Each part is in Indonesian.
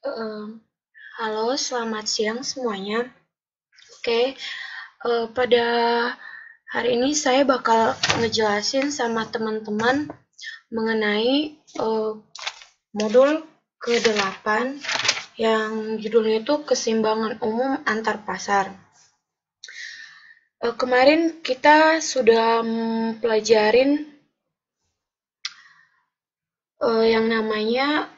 Eee, Halo, selamat siang semuanya. Oke, pada hari ini saya bakal ngejelasin sama teman-teman mengenai modul ke-8 yang judulnya itu keseimbangan umum antar pasar. Kemarin kita sudah mempelajarin yang namanya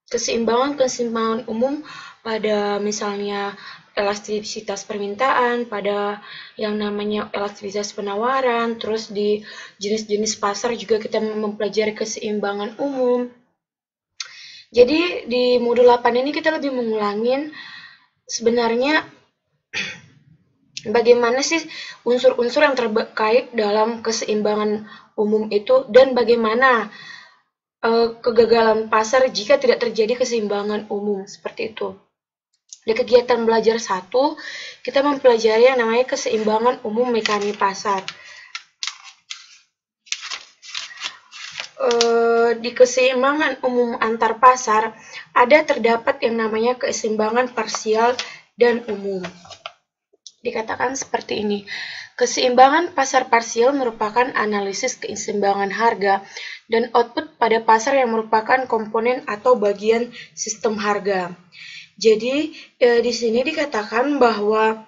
keseimbangan umum pada misalnya elastisitas permintaan, pada yang namanya elastisitas penawaran, terus di jenis-jenis pasar juga kita mempelajari keseimbangan umum. Jadi di modul 8 ini kita lebih mengulangin sebenarnya bagaimana sih unsur-unsur yang terkait dalam keseimbangan umum itu dan bagaimana kegagalan pasar jika tidak terjadi keseimbangan umum seperti itu. Di kegiatan belajar 1, kita mempelajari yang namanya keseimbangan umum mekanik pasar. Di keseimbangan umum antar pasar, terdapat yang namanya keseimbangan parsial dan umum. Dikatakan seperti ini, keseimbangan pasar parsial merupakan analisis keseimbangan harga dan output pada pasar yang merupakan komponen atau bagian sistem harga. Jadi, di sini dikatakan bahwa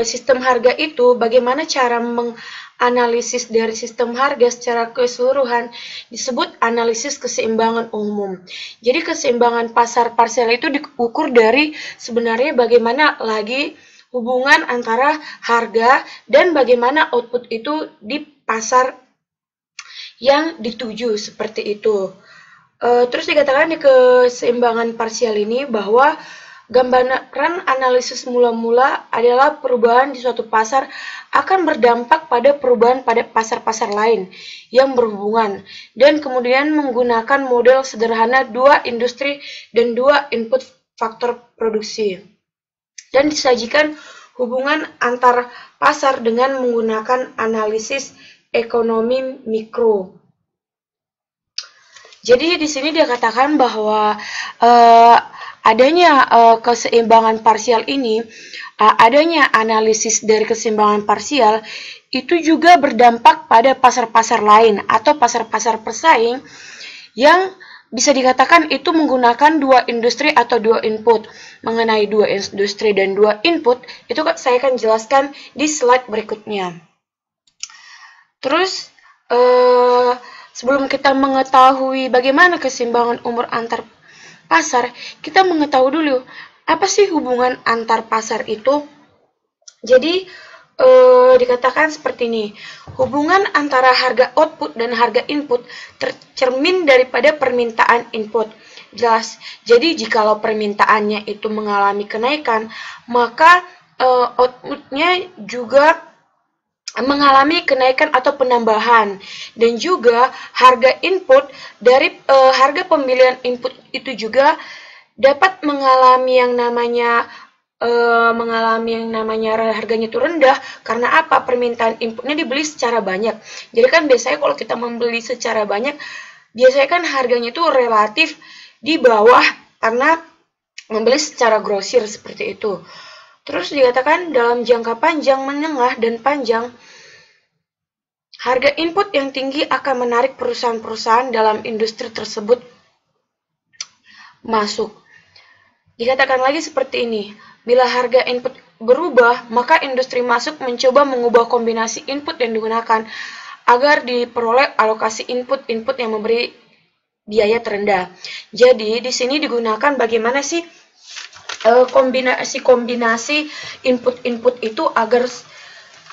sistem harga itu bagaimana cara menganalisis dari sistem harga secara keseluruhan disebut analisis keseimbangan umum. Jadi keseimbangan pasar parsial itu diukur dari sebenarnya bagaimana lagi hubungan antara harga dan bagaimana output itu di pasar yang dituju seperti itu. Terus dikatakan di keseimbangan parsial ini bahwa gambaran analisis mula-mula adalah perubahan di suatu pasar akan berdampak pada perubahan pada pasar-pasar lain yang berhubungan dan kemudian menggunakan model sederhana dua industri dan dua input faktor produksi dan disajikan hubungan antar pasar dengan menggunakan analisis ekonomi mikro. Jadi di sini dia katakan bahwa adanya keseimbangan parsial ini, adanya analisis dari keseimbangan parsial itu juga berdampak pada pasar-pasar lain atau pasar-pasar pesaing yang bisa dikatakan itu menggunakan dua industri atau dua input. Mengenai dua industri dan dua input, itu saya akan jelaskan di slide berikutnya. Terus, sebelum kita mengetahui bagaimana keseimbangan umur antar pasar, kita mengetahui dulu apa sih hubungan antar pasar itu. Jadi dikatakan seperti ini, hubungan antara harga output dan harga input tercermin daripada permintaan input. Jelas. Jadi jikalau permintaannya itu mengalami kenaikan, maka outputnya juga mengalami kenaikan atau penambahan, dan juga harga input dari harga pembelian input itu juga dapat mengalami yang namanya harganya itu rendah. Karena apa? Permintaan inputnya dibeli secara banyak. Jadi kan biasanya kalau kita membeli secara banyak, biasanya kan harganya itu relatif di bawah karena membeli secara grosir seperti itu. Terus dikatakan dalam jangka panjang, menengah, dan panjang, harga input yang tinggi akan menarik perusahaan-perusahaan dalam industri tersebut masuk. Dikatakan lagi seperti ini, bila harga input berubah, maka industri masuk mencoba mengubah kombinasi input yang digunakan agar diperoleh alokasi input-input yang memberi biaya terendah. Jadi di sini digunakan bagaimana sih kombinasi input-input itu agar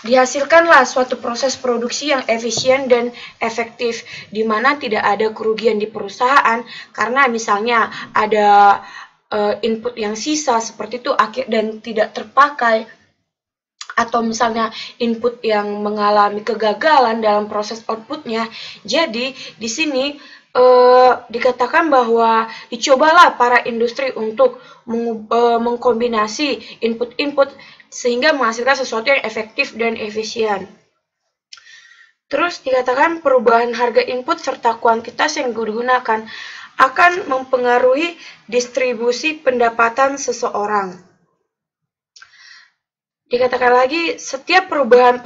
dihasilkanlah suatu proses produksi yang efisien dan efektif, di mana tidak ada kerugian di perusahaan karena misalnya ada input yang sisa seperti itu dan tidak terpakai, atau misalnya input yang mengalami kegagalan dalam proses outputnya. Jadi di sini dikatakan bahwa dicobalah para industri untuk mengkombinasi input-input sehingga menghasilkan sesuatu yang efektif dan efisien. Terus dikatakan perubahan harga input serta kuantitas yang digunakan akan mempengaruhi distribusi pendapatan seseorang. Dikatakan lagi, setiap perubahan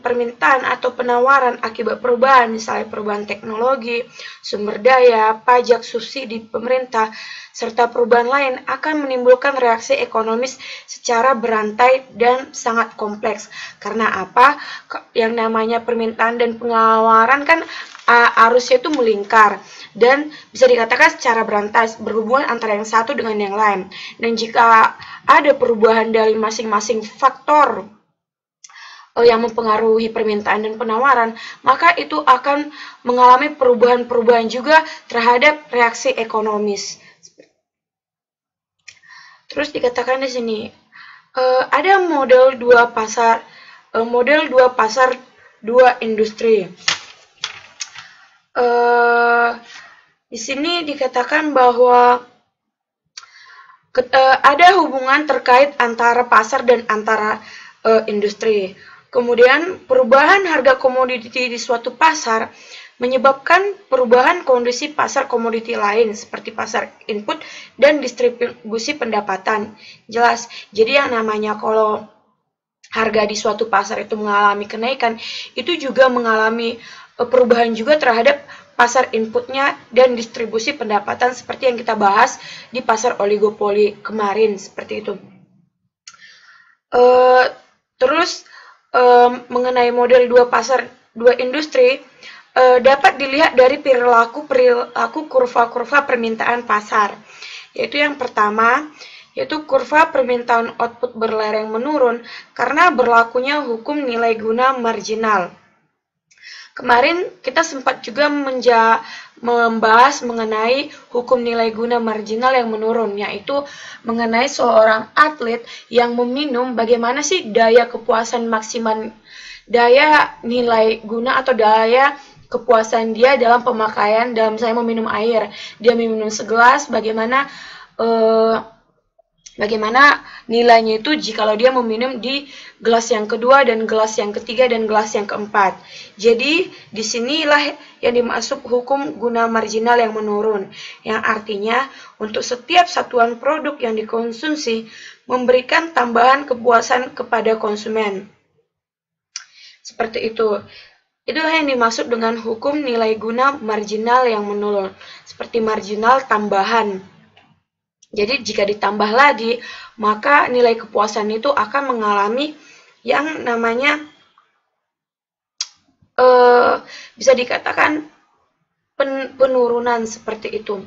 permintaan atau penawaran akibat perubahan, misalnya perubahan teknologi, sumber daya, pajak, subsidi pemerintah, serta perubahan lain akan menimbulkan reaksi ekonomis secara berantai dan sangat kompleks. Karena apa? Yang namanya permintaan dan penawaran kan arusnya itu melingkar dan bisa dikatakan secara berantai berhubungan antara yang satu dengan yang lain. Dan jika ada perubahan dari masing-masing faktor yang mempengaruhi permintaan dan penawaran, maka itu akan mengalami perubahan-perubahan juga terhadap reaksi ekonomis. Terus dikatakan di sini ada model dua pasar, dua industri. Di sini dikatakan bahwa ada hubungan terkait antara pasar dan antara industri. Kemudian perubahan harga komoditi di suatu pasar menyebabkan perubahan kondisi pasar komoditi lain seperti pasar input dan distribusi pendapatan. Jelas. Jadi yang namanya kalau harga di suatu pasar itu mengalami kenaikan, itu juga mengalami perubahan juga terhadap pasar inputnya dan distribusi pendapatan seperti yang kita bahas di pasar oligopoli kemarin, seperti itu. Terus mengenai model dua pasar, dua industri, dapat dilihat dari perilaku kurva-kurva permintaan pasar. Yaitu yang pertama, yaitu kurva permintaan output berlereng menurun karena berlakunya hukum nilai guna marginal. Kemarin kita sempat juga membahas mengenai hukum nilai guna marginal yang menurun, yaitu mengenai seorang atlet yang meminum, bagaimana sih daya kepuasan maksimal, daya nilai guna atau daya kepuasan dia dalam pemakaian, dalam saya meminum air. Dia meminum segelas, bagaimana nilainya itu jikalau dia meminum di gelas yang kedua dan gelas yang ketiga dan gelas yang keempat. Jadi disinilah yang dimaksud hukum guna marginal yang menurun, yang artinya untuk setiap satuan produk yang dikonsumsi memberikan tambahan kepuasan kepada konsumen. Seperti itu. Itulah yang dimaksud dengan hukum nilai guna marginal yang menurun, seperti marginal tambahan. Jadi jika ditambah lagi, maka nilai kepuasan itu akan mengalami yang namanya bisa dikatakan penurunan, seperti itu.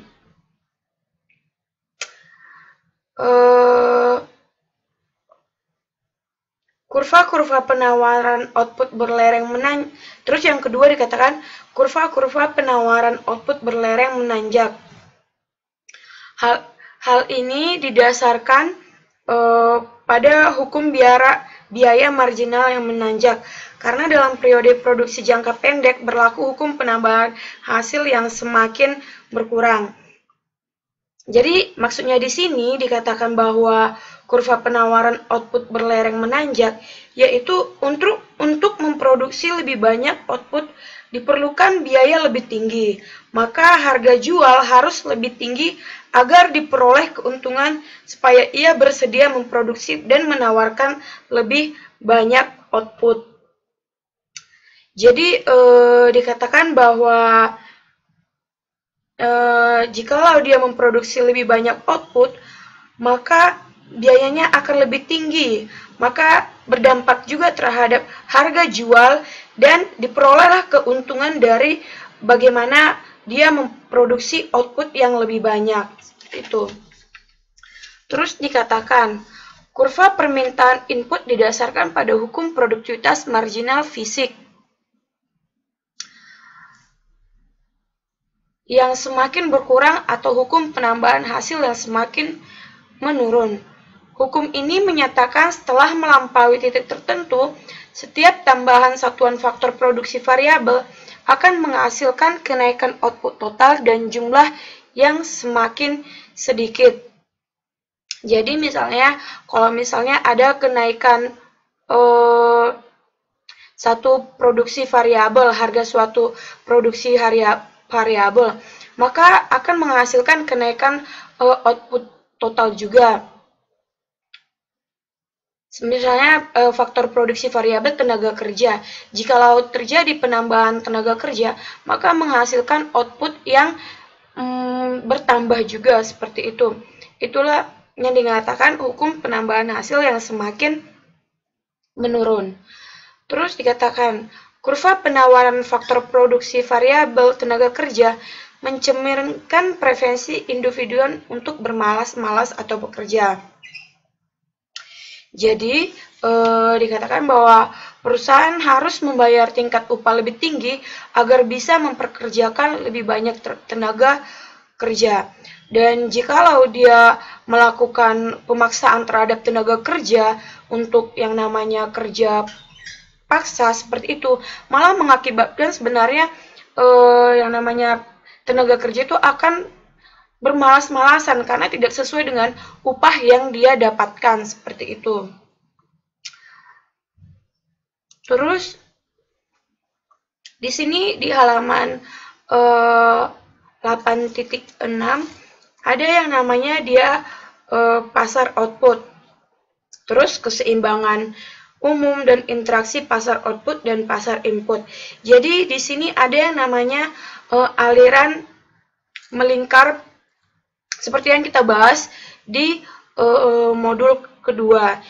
Kurva-kurva penawaran output berlereng menanjak. Terus yang kedua dikatakan kurva-kurva penawaran output berlereng menanjak. Hal ini didasarkan pada hukum biaya marginal yang menanjak, karena dalam periode produksi jangka pendek berlaku hukum penambahan hasil yang semakin berkurang. Jadi maksudnya di sini dikatakan bahwa kurva penawaran output berlereng menanjak, yaitu untuk memproduksi lebih banyak output diperlukan biaya lebih tinggi, maka harga jual harus lebih tinggi agar diperoleh keuntungan supaya ia bersedia memproduksi dan menawarkan lebih banyak output. Jadi dikatakan bahwa jikalau dia memproduksi lebih banyak output, maka biayanya akan lebih tinggi, maka berdampak juga terhadap harga jual dan diperolehlah keuntungan dari bagaimana dia memproduksi output yang lebih banyak. Itu. Terus dikatakan, kurva permintaan input didasarkan pada hukum produktivitas marginal fisik. Yang semakin berkurang atau hukum penambahan hasil yang semakin menurun. Hukum ini menyatakan setelah melampaui titik tertentu, setiap tambahan satuan faktor produksi variabel akan menghasilkan kenaikan output total dan jumlah yang semakin sedikit. Jadi misalnya, kalau misalnya ada kenaikan satu produksi variabel, harga suatu produksi variabel, maka akan menghasilkan kenaikan output total juga. Misalnya faktor produksi variabel tenaga kerja. Jikalau terjadi penambahan tenaga kerja, maka menghasilkan output yang bertambah juga seperti itu. Itulah yang dikatakan hukum penambahan hasil yang semakin menurun. Terus dikatakan kurva penawaran faktor produksi variabel tenaga kerja mencerminkan preferensi individu untuk bermalas-malas atau bekerja. Jadi, dikatakan bahwa perusahaan harus membayar tingkat upah lebih tinggi agar bisa memperkerjakan lebih banyak tenaga kerja. Dan jikalau dia melakukan pemaksaan terhadap tenaga kerja untuk yang namanya kerja paksa seperti itu, malah mengakibatkan sebenarnya yang namanya tenaga kerja itu akan bermalas-malasan karena tidak sesuai dengan upah yang dia dapatkan seperti itu. Terus di sini di halaman 8.6 ada yang namanya dia pasar output. Terus keseimbangan umum dan interaksi pasar output dan pasar input. Jadi di sini ada yang namanya aliran melingkar seperti yang kita bahas di modul kedua.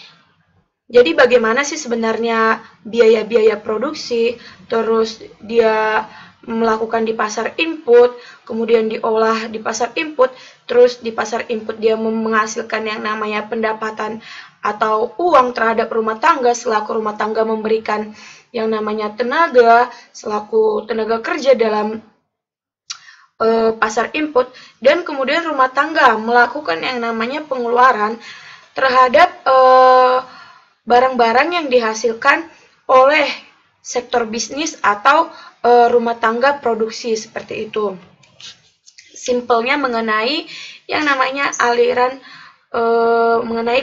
Jadi bagaimana sih sebenarnya biaya-biaya produksi, terus dia melakukan di pasar input, kemudian diolah di pasar input, terus di pasar input dia menghasilkan yang namanya pendapatan atau uang terhadap rumah tangga, selaku rumah tangga memberikan yang namanya tenaga, selaku tenaga kerja dalam pasar input, dan kemudian rumah tangga melakukan yang namanya pengeluaran terhadap barang-barang yang dihasilkan oleh sektor bisnis atau rumah tangga produksi seperti itu. Simpelnya mengenai yang namanya aliran mengenai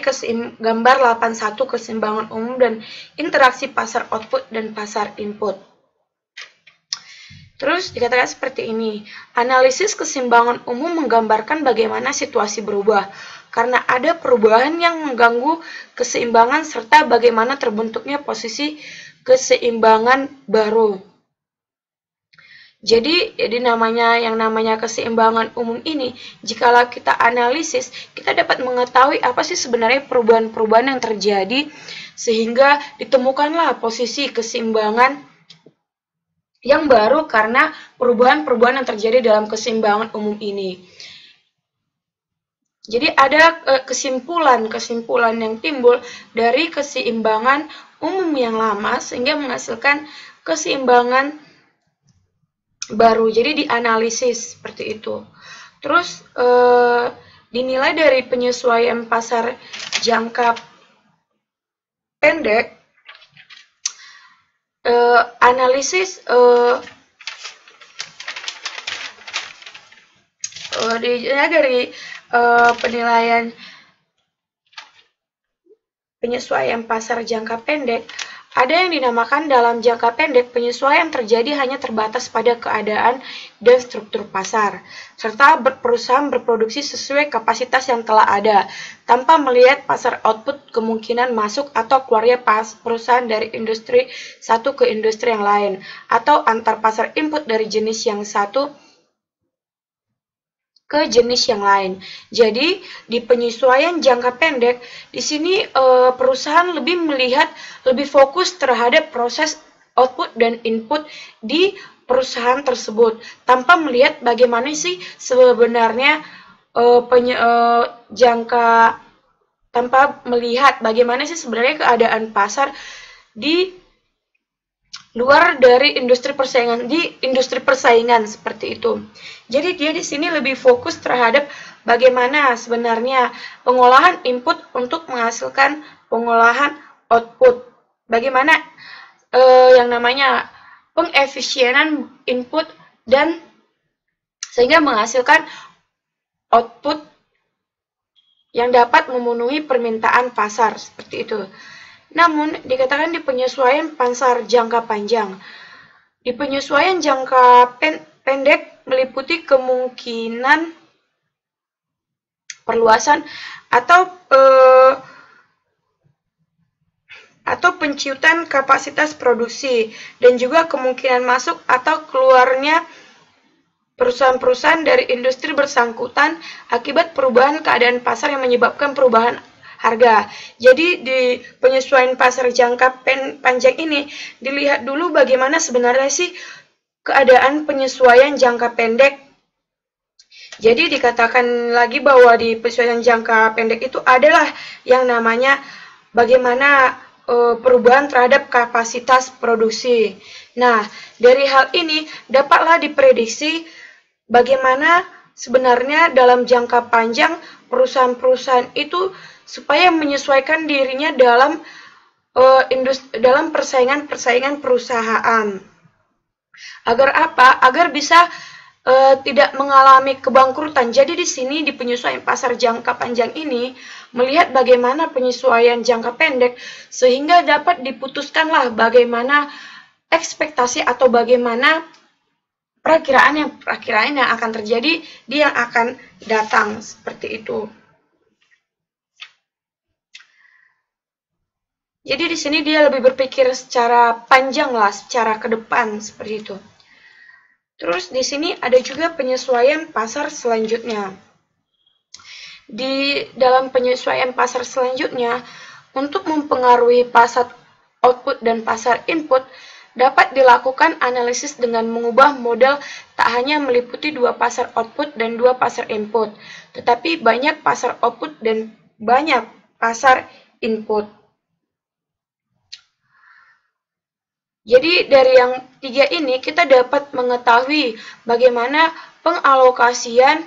gambar 81 keseimbangan umum dan interaksi pasar output dan pasar input. Terus dikatakan seperti ini, analisis keseimbangan umum menggambarkan bagaimana situasi berubah karena ada perubahan yang mengganggu keseimbangan serta bagaimana terbentuknya posisi keseimbangan baru. Jadi yang namanya keseimbangan umum ini, jikalau kita analisis, kita dapat mengetahui apa sih sebenarnya perubahan-perubahan yang terjadi sehingga ditemukanlah posisi keseimbangan yang baru karena perubahan-perubahan yang terjadi dalam keseimbangan umum ini. Jadi ada kesimpulan yang timbul dari keseimbangan umum yang lama sehingga menghasilkan keseimbangan baru. Jadi dianalisis seperti itu. Terus dinilai dari penyesuaian pasar jangka pendek. Analisis dari penilaian penyesuaian pasar jangka pendek, ada yang dinamakan dalam jangka pendek penyesuaian terjadi hanya terbatas pada keadaan dan struktur pasar, serta perusahaan berproduksi sesuai kapasitas yang telah ada, tanpa melihat pasar output kemungkinan masuk atau keluarnya perusahaan dari industri satu ke industri yang lain, atau antar pasar input dari jenis yang satu ke jenis yang lain. Jadi di penyesuaian jangka pendek di sini perusahaan lebih fokus terhadap proses output dan input di perusahaan tersebut tanpa melihat bagaimana sih sebenarnya tanpa melihat bagaimana sih sebenarnya keadaan pasar di luar dari industri persaingan seperti itu. Jadi dia di sini lebih fokus terhadap bagaimana sebenarnya pengolahan input untuk menghasilkan pengolahan output. Bagaimana yang namanya pengefisienan input dan sehingga menghasilkan output yang dapat memenuhi permintaan pasar seperti itu. Namun, dikatakan di penyesuaian pasar jangka panjang. Di penyesuaian jangka pendek, meliputi kemungkinan perluasan atau penciutan kapasitas produksi, dan juga kemungkinan masuk atau keluarnya perusahaan-perusahaan dari industri bersangkutan akibat perubahan keadaan pasar yang menyebabkan perubahan harga. Jadi di penyesuaian pasar jangka panjang ini dilihat dulu bagaimana sebenarnya sih keadaan penyesuaian jangka pendek. Jadi dikatakan lagi bahwa di penyesuaian jangka pendek itu adalah yang namanya bagaimana perubahan terhadap kapasitas produksi. Nah, dari hal ini dapatlah diprediksi bagaimana sebenarnya dalam jangka panjang perusahaan-perusahaan itu supaya menyesuaikan dirinya dalam persaingan perusahaan. Agar apa? Agar bisa tidak mengalami kebangkrutan. Jadi di sini di penyesuaian pasar jangka panjang ini melihat bagaimana penyesuaian jangka pendek sehingga dapat diputuskanlah bagaimana ekspektasi atau bagaimana perakiraan yang akan terjadi di yang akan datang, seperti itu. Jadi di sini dia lebih berpikir secara panjang lah, secara ke depan, seperti itu. Terus di sini ada juga penyesuaian pasar selanjutnya. Di dalam penyesuaian pasar selanjutnya, untuk mempengaruhi pasar output dan pasar input, dapat dilakukan analisis dengan mengubah model tak hanya meliputi 2 pasar output dan 2 pasar input, tetapi banyak pasar output dan banyak pasar input. Jadi dari yang 3 ini kita dapat mengetahui bagaimana pengalokasian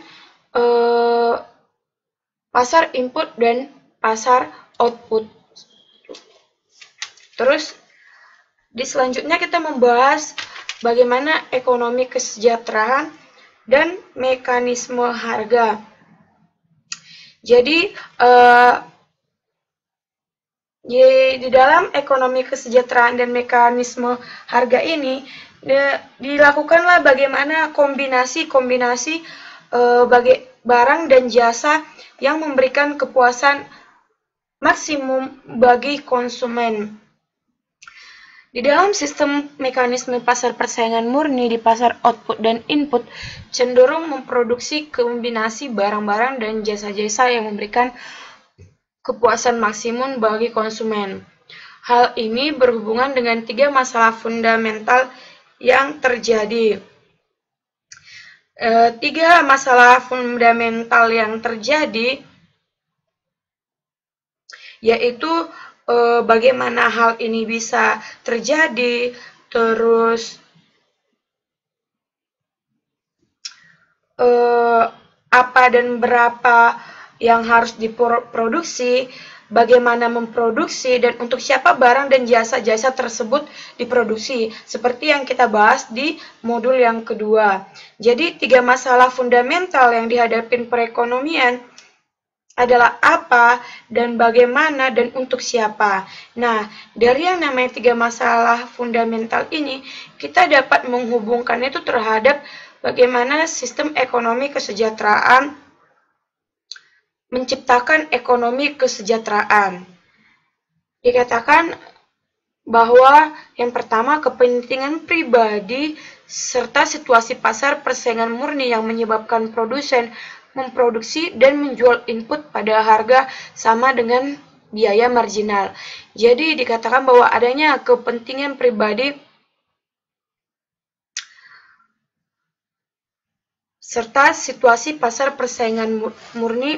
pasar input dan pasar output. Terus di selanjutnya kita membahas bagaimana ekonomi kesejahteraan dan mekanisme harga. Jadi di dalam ekonomi kesejahteraan dan mekanisme harga ini dilakukanlah bagaimana kombinasi barang dan jasa yang memberikan kepuasan maksimum bagi konsumen. Di dalam sistem mekanisme pasar persaingan murni di pasar output dan input cenderung memproduksi kombinasi barang-barang dan jasa-jasa yang memberikan kepuasan maksimum bagi konsumen. Hal ini berhubungan dengan 3 masalah fundamental yang terjadi. 3 masalah fundamental yang terjadi yaitu bagaimana hal ini bisa terjadi, terus apa dan berapa yang harus diproduksi, bagaimana memproduksi, dan untuk siapa barang dan jasa-jasa tersebut diproduksi, seperti yang kita bahas di modul yang kedua. Jadi 3 masalah fundamental yang dihadapi perekonomian adalah apa, dan bagaimana, dan untuk siapa. Nah, dari yang namanya 3 masalah fundamental ini, kita dapat menghubungkan itu terhadap bagaimana sistem ekonomi kesejahteraan menciptakan ekonomi kesejahteraan. Dikatakan bahwa yang pertama kepentingan pribadi serta situasi pasar persaingan murni yang menyebabkan produsen memproduksi dan menjual input pada harga sama dengan biaya marginal. Jadi dikatakan bahwa adanya kepentingan pribadi serta situasi pasar persaingan murni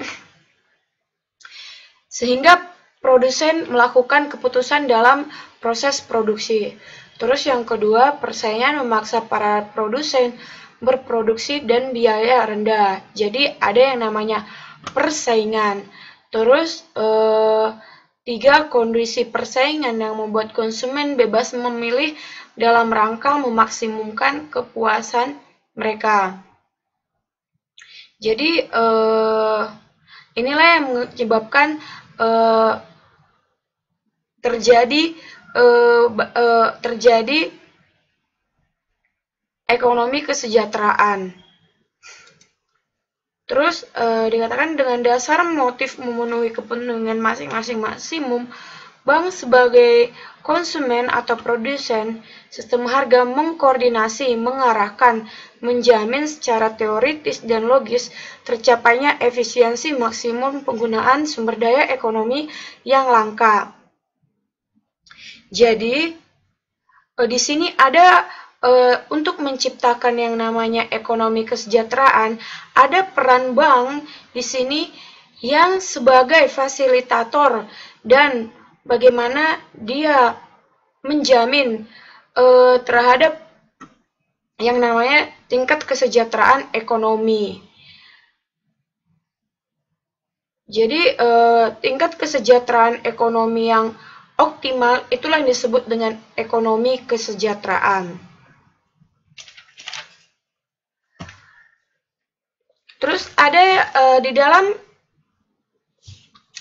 sehingga produsen melakukan keputusan dalam proses produksi. Terus yang kedua, persaingan memaksa para produsen berproduksi dan biaya rendah. Jadi ada yang namanya persaingan. Terus 3, kondisi persaingan yang membuat konsumen bebas memilih dalam rangka memaksimumkan kepuasan mereka. Jadi inilah yang menyebabkan terjadi ekonomi kesejahteraan. Terus dikatakan dengan dasar motif memenuhi kepentingan masing-masing maksimum, bank sebagai konsumen atau produsen, sistem harga mengkoordinasi, mengarahkan, menjamin secara teoritis dan logis tercapainya efisiensi maksimum penggunaan sumber daya ekonomi yang langka. Jadi, di sini ada untuk menciptakan yang namanya ekonomi kesejahteraan, ada peran bank di sini yang sebagai fasilitator dan bagaimana dia menjamin terhadap yang namanya tingkat kesejahteraan ekonomi. Jadi tingkat kesejahteraan ekonomi yang optimal itulah yang disebut dengan ekonomi kesejahteraan. Terus ada di dalam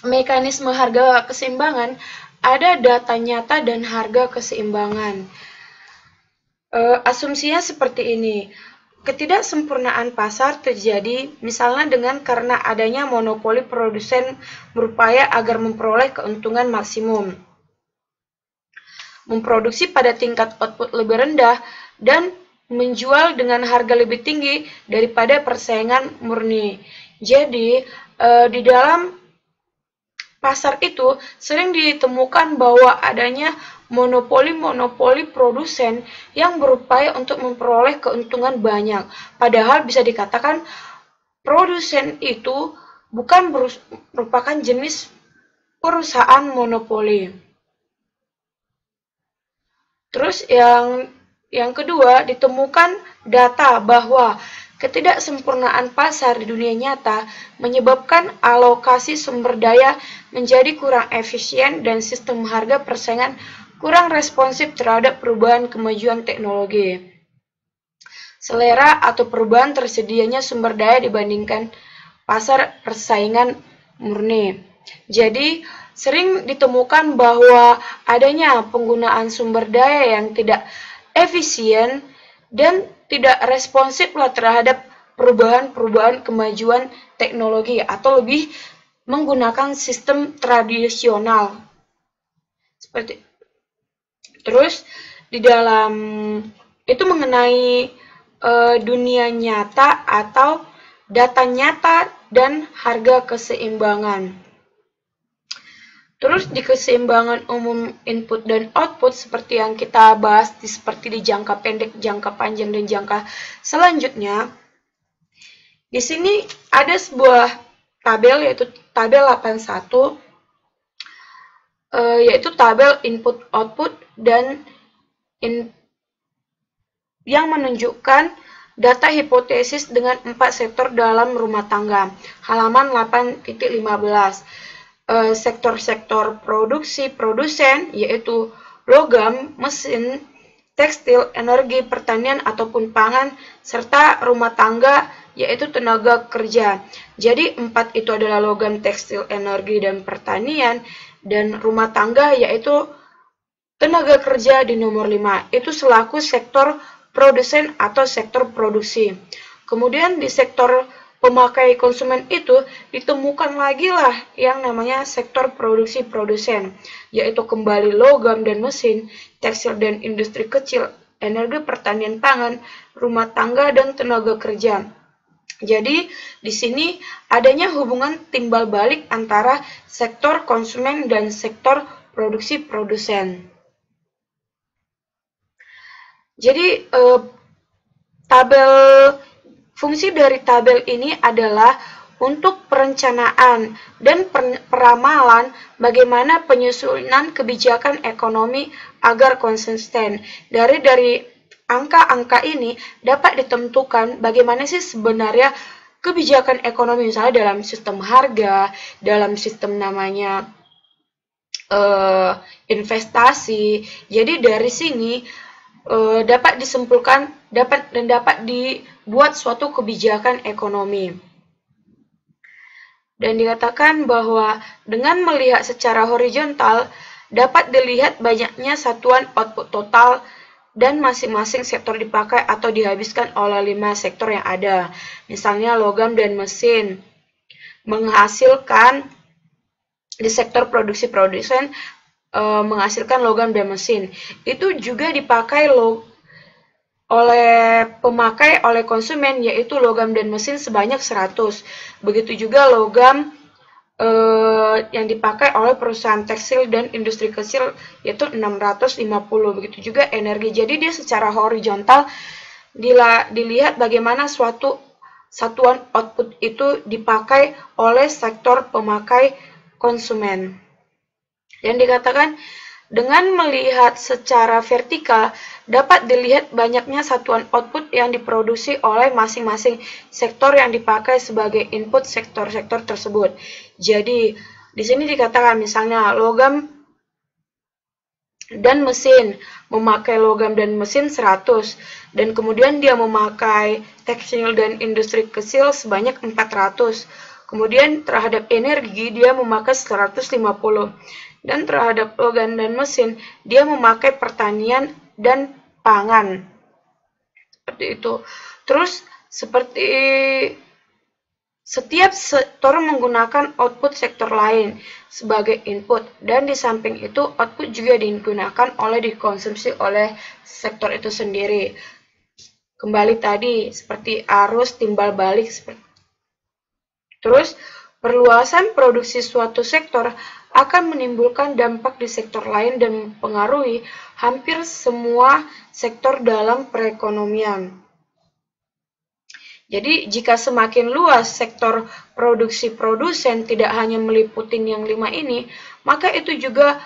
mekanisme harga keseimbangan ada data nyata dan harga keseimbangan. Asumsinya seperti ini. Ketidaksempurnaan pasar terjadi misalnya karena adanya monopoli produsen berupaya agar memperoleh keuntungan maksimum, memproduksi pada tingkat output lebih rendah, dan menjual dengan harga lebih tinggi daripada persaingan murni. Jadi, di dalam pasar itu sering ditemukan bahwa adanya monopoli produsen yang berupaya untuk memperoleh keuntungan banyak. Padahal bisa dikatakan produsen itu bukan merupakan jenis perusahaan monopoli. Terus yang kedua, ditemukan data bahwa ketidaksempurnaan pasar di dunia nyata menyebabkan alokasi sumber daya menjadi kurang efisien dan sistem harga persaingan kurang responsif terhadap perubahan kemajuan teknologi. Selera atau perubahan tersedianya sumber daya dibandingkan pasar persaingan murni. Jadi, sering ditemukan bahwa adanya penggunaan sumber daya yang tidak efisien dan tidak responsif terhadap perubahan kemajuan teknologi atau lebih menggunakan sistem tradisional. Seperti terus di dalam itu mengenai dunia nyata atau data nyata dan harga keseimbangan. Terus di keseimbangan umum input dan output seperti yang kita bahas seperti di jangka pendek, jangka panjang, dan jangka selanjutnya. Di sini ada sebuah tabel yaitu tabel 81 yaitu tabel input output dan yang menunjukkan data hipotesis dengan 4 sektor dalam rumah tangga. Halaman 8.15. Sektor-sektor produksi produsen yaitu logam, mesin, tekstil, energi, pertanian ataupun pangan, serta rumah tangga yaitu tenaga kerja. Jadi 4 itu adalah logam, tekstil, energi, dan pertanian, dan rumah tangga yaitu tenaga kerja di nomor 5. Itu selaku sektor produsen atau sektor produksi. Kemudian di sektor pemakai konsumen itu ditemukan lagi lah yang namanya sektor produksi produsen, yaitu kembali logam dan mesin, tekstil dan industri kecil, energi, pertanian, pangan, rumah tangga, dan tenaga kerja. Jadi di sini adanya hubungan timbal balik antara sektor konsumen dan sektor produksi produsen. Jadi fungsi dari tabel ini adalah untuk perencanaan dan peramalan bagaimana penyusunan kebijakan ekonomi agar konsisten. Dari angka-angka ini dapat ditentukan bagaimana sih sebenarnya kebijakan ekonomi, misalnya dalam sistem harga, dalam sistem namanya investasi. Jadi dari sini dapat disimpulkan dapat dibuat suatu kebijakan ekonomi. Dan dikatakan bahwa dengan melihat secara horizontal dapat dilihat banyaknya satuan output total dan masing-masing sektor dipakai atau dihabiskan oleh 5 sektor yang ada. Misalnya logam dan mesin menghasilkan di sektor produksi produsen menghasilkan logam dan mesin. Itu juga dipakai oleh konsumen, yaitu logam dan mesin sebanyak 100. Begitu juga logam yang dipakai oleh perusahaan tekstil dan industri kecil, yaitu 650. Begitu juga energi. Jadi dia secara horizontal dilihat bagaimana suatu satuan output itu dipakai oleh sektor pemakai konsumen. Dan dikatakan dengan melihat secara vertikal dapat dilihat banyaknya satuan output yang diproduksi oleh masing-masing sektor yang dipakai sebagai input sektor-sektor tersebut. Jadi di sini dikatakan misalnya logam dan mesin memakai logam dan mesin 100, dan kemudian dia memakai tekstil dan industri kecil sebanyak 400. Kemudian terhadap energi dia memakai 150. Dan terhadap logam dan mesin, dia memakai pertanian dan pangan. Seperti itu. Terus, seperti setiap sektor menggunakan output sektor lain sebagai input. Dan di samping itu, output juga digunakan dikonsumsi oleh sektor itu sendiri. Kembali tadi, seperti arus timbal balik. Terus, perluasan produksi suatu sektor akan menimbulkan dampak di sektor lain dan mempengaruhi hampir semua sektor dalam perekonomian. Jadi, jika semakin luas sektor produksi produsen tidak hanya meliputi yang 5 ini, maka itu juga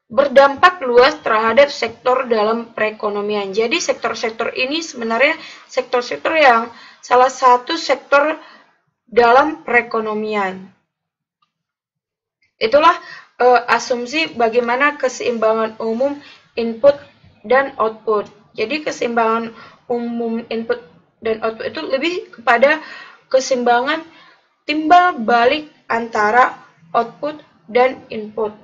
berdampak luas terhadap sektor dalam perekonomian. Jadi, sektor-sektor ini sebenarnya sektor-sektor yang salah satu sektor dalam perekonomian. Itulah asumsi bagaimana keseimbangan umum input dan output. Jadi keseimbangan umum input dan output itu lebih kepada keseimbangan timbal balik antara output dan input.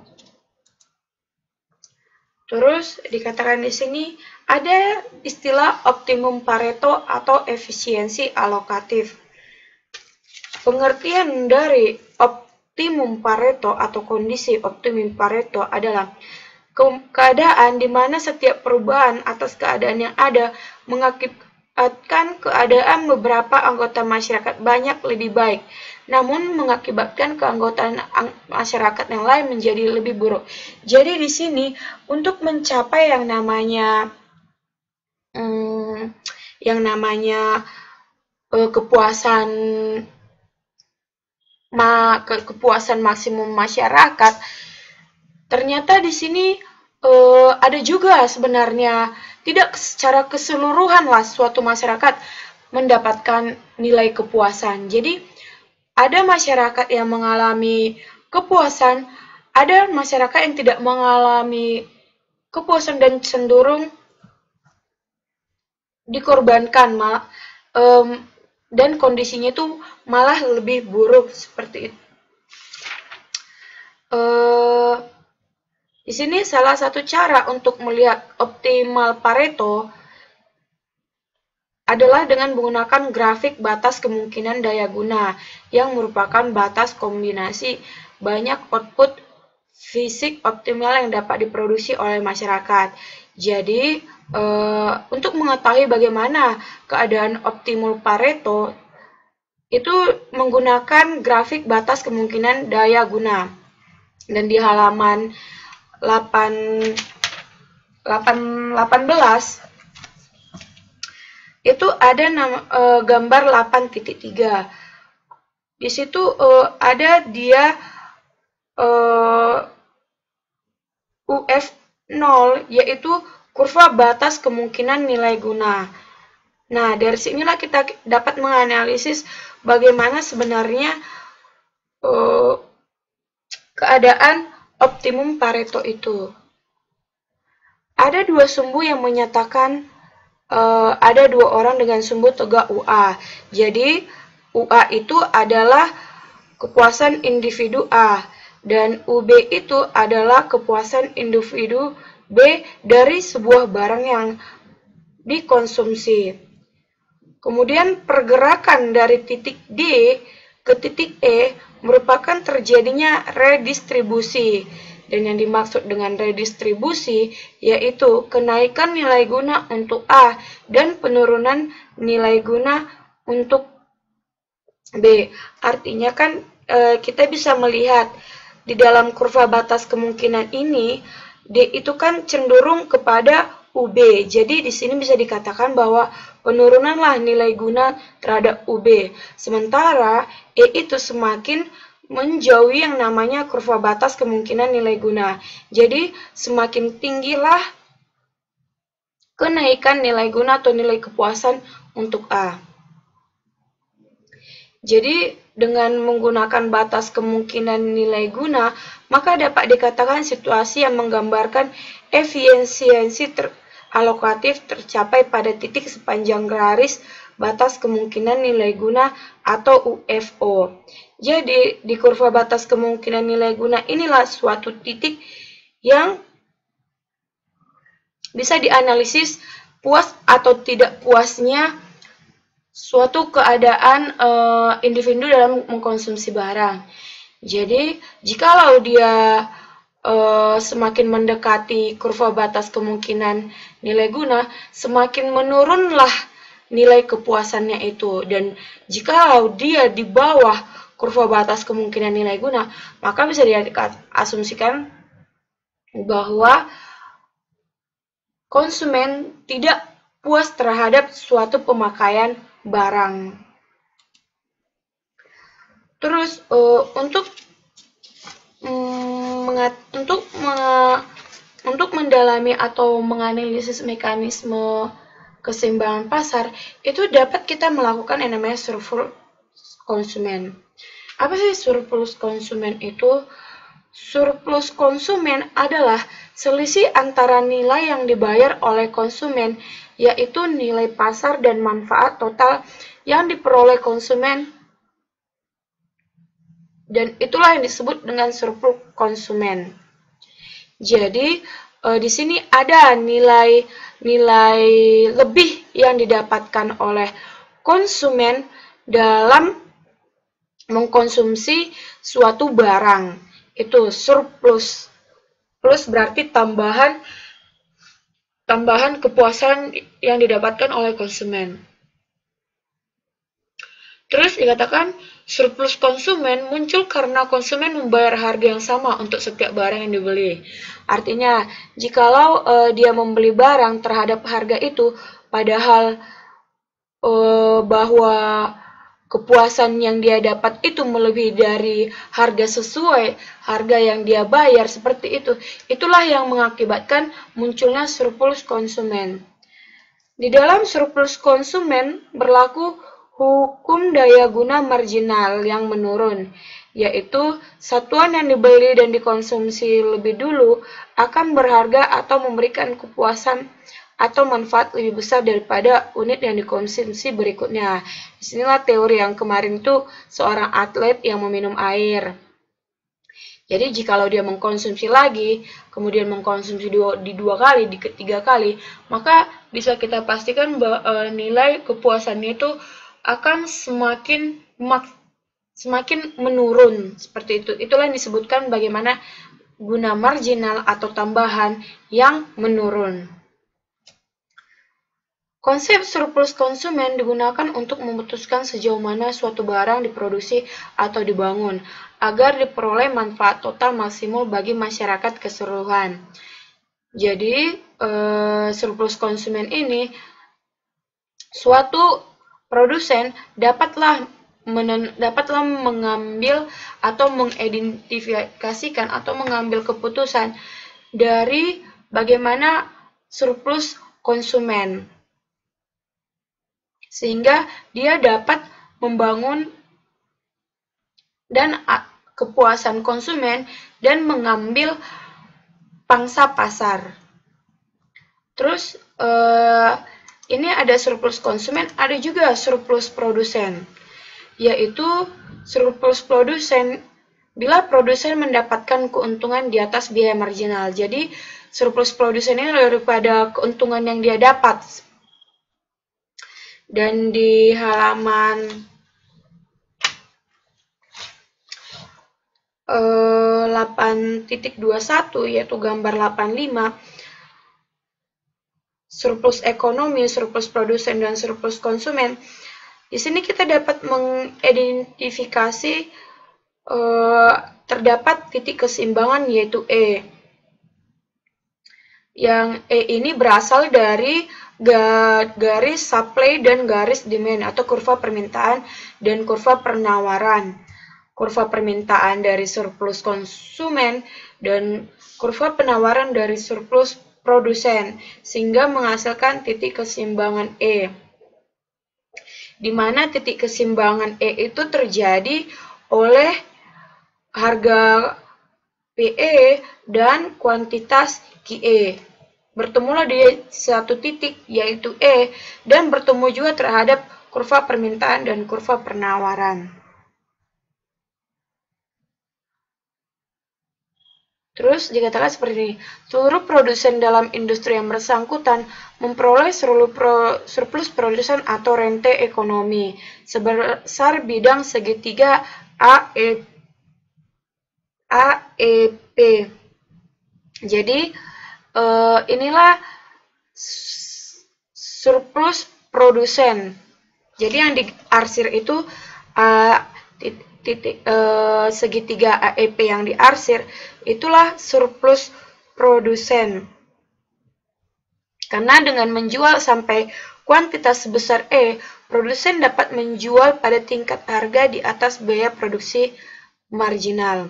Terus dikatakan di sini ada istilah optimum Pareto atau efisiensi alokatif. Pengertian dari optimum Pareto atau kondisi optimum Pareto adalah keadaan di mana setiap perubahan atas keadaan yang ada mengakibatkan keadaan beberapa anggota masyarakat banyak lebih baik, namun mengakibatkan keanggotaan masyarakat yang lain menjadi lebih buruk. Jadi di sini untuk mencapai yang namanya kepuasan maksimum masyarakat, ternyata di sini ada juga sebenarnya tidak secara keseluruhan lah suatu masyarakat mendapatkan nilai kepuasan. Jadi ada masyarakat yang mengalami kepuasan, ada masyarakat yang tidak mengalami kepuasan dan cenderung dikorbankan malah dan kondisinya itu malah lebih buruk seperti itu. Di sini salah satu cara untuk melihat optimal Pareto adalah dengan menggunakan grafik batas kemungkinan daya guna yang merupakan batas kombinasi banyak output fisik optimal yang dapat diproduksi oleh masyarakat. Jadi, untuk mengetahui bagaimana keadaan optimal Pareto, itu menggunakan grafik batas kemungkinan daya guna. Dan di halaman 18 itu ada gambar 8.3. Di situ ada dia UF0, yaitu kurva batas kemungkinan nilai guna. Nah, dari sinilah kita dapat menganalisis bagaimana sebenarnya keadaan optimum Pareto itu. Ada dua sumbu yang menyatakan ada dua orang dengan sumbu tegak UA. Jadi, UA itu adalah kepuasan individu A, dan UB itu adalah kepuasan individu B. Dari sebuah barang yang dikonsumsi. Kemudian pergerakan dari titik D ke titik E merupakan terjadinya redistribusi. Dan yang dimaksud dengan redistribusi yaitu kenaikan nilai guna untuk A dan penurunan nilai guna untuk B. Artinya kan kita bisa melihat di dalam kurva batas kemungkinan ini D itu kan cenderung kepada UB. Jadi di sini bisa dikatakan bahwa penurunanlah nilai guna terhadap UB. Sementara E itu semakin menjauhi yang namanya kurva batas kemungkinan nilai guna. Jadi semakin tinggilah kenaikan nilai guna atau nilai kepuasan untuk A. Jadi dengan menggunakan batas kemungkinan nilai guna, maka dapat dikatakan situasi yang menggambarkan efisiensi alokatif tercapai pada titik sepanjang garis batas kemungkinan nilai guna atau UFO. Jadi di kurva batas kemungkinan nilai guna inilah suatu titik yang bisa dianalisis puas atau tidak puasnya suatu keadaan individu dalam mengkonsumsi barang. Jadi, jikalau dia semakin mendekati kurva batas kemungkinan nilai guna, semakin menurunlah nilai kepuasannya itu. Dan jikalau dia di bawah kurva batas kemungkinan nilai guna, maka bisa diasumsikan bahwa konsumen tidak puas terhadap suatu pemakaian barang. Terus untuk mendalami atau menganalisis mekanisme keseimbangan pasar, itu dapat kita melakukan yang namanya surplus konsumen. Apa sih surplus konsumen itu? Surplus konsumen adalah selisih antara nilai yang dibayar oleh konsumen, yaitu nilai pasar dan manfaat total yang diperoleh konsumen, dan itulah yang disebut dengan surplus konsumen. Jadi di sini ada nilai lebih yang didapatkan oleh konsumen dalam mengkonsumsi suatu barang. Itu surplus. Plus berarti tambahan kepuasan yang didapatkan oleh konsumen. Terus dikatakan surplus konsumen muncul karena konsumen membayar harga yang sama untuk setiap barang yang dibeli. Artinya, jikalau dia membeli barang terhadap harga itu, padahal bahwa kepuasan yang dia dapat itu melebihi dari harga sesuai harga yang dia bayar, seperti itu. Itulah yang mengakibatkan munculnya surplus konsumen. Di dalam surplus konsumen berlaku hukum daya guna marginal yang menurun, yaitu satuan yang dibeli dan dikonsumsi lebih dulu akan berharga atau memberikan kepuasan atau manfaat lebih besar daripada unit yang dikonsumsi berikutnya. Disinilah teori yang kemarin itu seorang atlet yang meminum air. Jadi jikalau dia mengkonsumsi lagi, kemudian mengkonsumsi di dua kali, di ketiga kali, maka bisa kita pastikan bahwa nilai kepuasannya itu akan semakin menurun, seperti itu. Itulah yang disebutkan bagaimana guna marginal atau tambahan yang menurun. Konsep surplus konsumen digunakan untuk memutuskan sejauh mana suatu barang diproduksi atau dibangun, agar diperoleh manfaat total maksimal bagi masyarakat keseluruhan. Jadi, surplus konsumen ini, suatu produsen dapatlah mengambil atau mengidentifikasikan atau mengambil keputusan dari bagaimana surplus konsumen, sehingga dia dapat membangun dan kepuasan konsumen dan mengambil pangsa pasar. Terus ini ada surplus konsumen, ada juga surplus produsen, yaitu surplus produsen bila produsen mendapatkan keuntungan di atas biaya marginal. Jadi surplus produsen ini daripada keuntungan yang dia dapat. Dan di halaman 8.21 yaitu gambar 85, surplus ekonomi, surplus produsen, dan surplus konsumen. Di sini kita dapat mengidentifikasi terdapat titik keseimbangan yaitu E. Yang E ini berasal dari garis supply dan garis demand atau kurva permintaan dan kurva penawaran. Kurva permintaan dari surplus konsumen dan kurva penawaran dari surplus produsen, sehingga menghasilkan titik keseimbangan E. Di mana titik keseimbangan E itu terjadi oleh harga PE dan kuantitas QE. Bertemulah di satu titik yaitu E dan bertemu juga terhadap kurva permintaan dan kurva penawaran. Terus dikatakan seperti ini, seluruh produsen dalam industri yang bersangkutan memperoleh surplus produsen atau rente ekonomi sebesar bidang segitiga AEP. Jadi inilah surplus produsen. Jadi yang diarsir itu segitiga AEP yang diarsir, itulah surplus produsen. Karena dengan menjual sampai kuantitas sebesar E, produsen dapat menjual pada tingkat harga di atas biaya produksi marginal.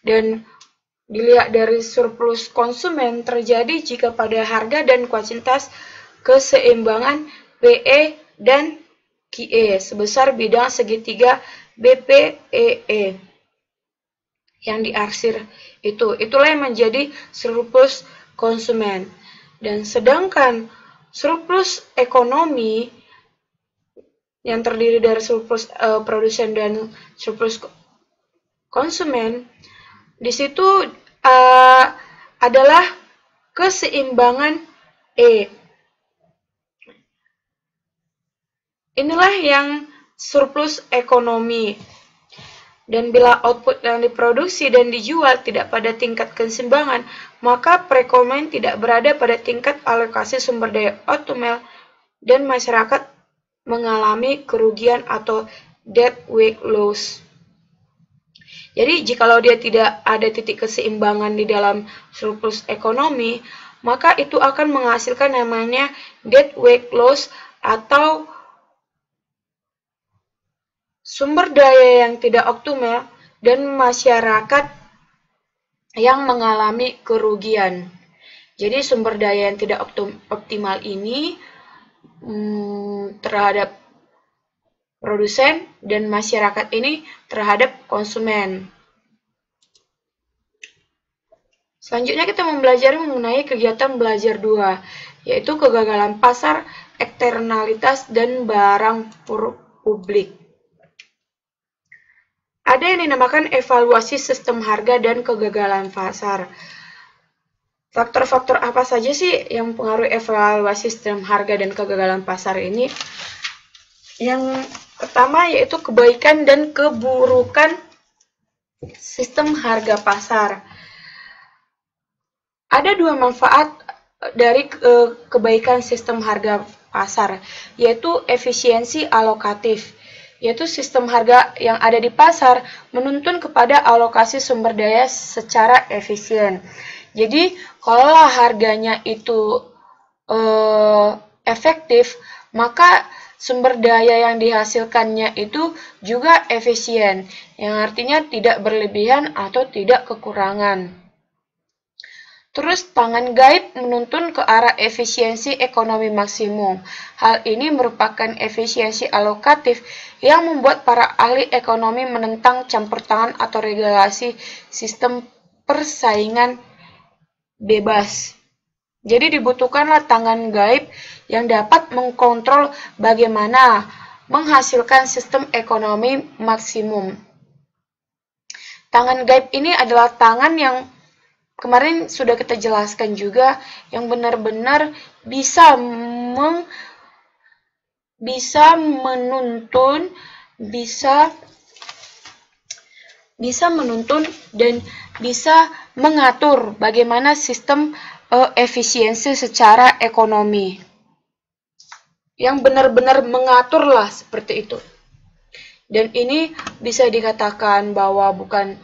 Dan dilihat dari surplus konsumen terjadi jika pada harga dan kuantitas keseimbangan PE dan QE sebesar bidang segitiga BPEE yang diarsir itulah yang menjadi surplus konsumen. Dan sedangkan surplus ekonomi yang terdiri dari surplus produsen dan surplus konsumen, di situ adalah keseimbangan E. Inilah yang surplus ekonomi. Dan bila output yang diproduksi dan dijual tidak pada tingkat keseimbangan, maka perekonomian tidak berada pada tingkat alokasi sumber daya optimal dan masyarakat mengalami kerugian atau deadweight loss. Jadi jikalau dia tidak ada titik keseimbangan di dalam surplus ekonomi, maka itu akan menghasilkan namanya deadweight loss atau sumber daya yang tidak optimal dan masyarakat yang mengalami kerugian. Jadi sumber daya yang tidak optimal ini terhadap produsen dan masyarakat ini terhadap konsumen. Selanjutnya kita mempelajari mengenai kegiatan belajar 2, yaitu kegagalan pasar, eksternalitas, dan barang publik. Ada yang dinamakan evaluasi sistem harga dan kegagalan pasar. Faktor-faktor apa saja sih yang mempengaruhi evaluasi sistem harga dan kegagalan pasar ini? Yang pertama yaitu kebaikan dan keburukan sistem harga pasar. Ada dua manfaat dari kebaikan sistem harga pasar, yaitu efisiensi alokatif, yaitu sistem harga yang ada di pasar menuntun kepada alokasi sumber daya secara efisien. Jadi, kalau harganya itu efektif, maka sumber daya yang dihasilkannya itu juga efisien, yang artinya tidak berlebihan atau tidak kekurangan. Terus, tangan gaib menuntun ke arah efisiensi ekonomi maksimum. Hal ini merupakan efisiensi alokatif yang membuat para ahli ekonomi menentang campur tangan atau regulasi sistem persaingan bebas. Jadi dibutuhkanlah tangan gaib yang dapat mengkontrol bagaimana menghasilkan sistem ekonomi maksimum. Tangan gaib ini adalah tangan yang kemarin sudah kita jelaskan juga, yang benar-benar bisa menuntun, bisa menuntun dan bisa mengatur bagaimana sistem efisiensi secara ekonomi. Yang benar-benar mengatur lah seperti itu. Dan ini bisa dikatakan bahwa bukan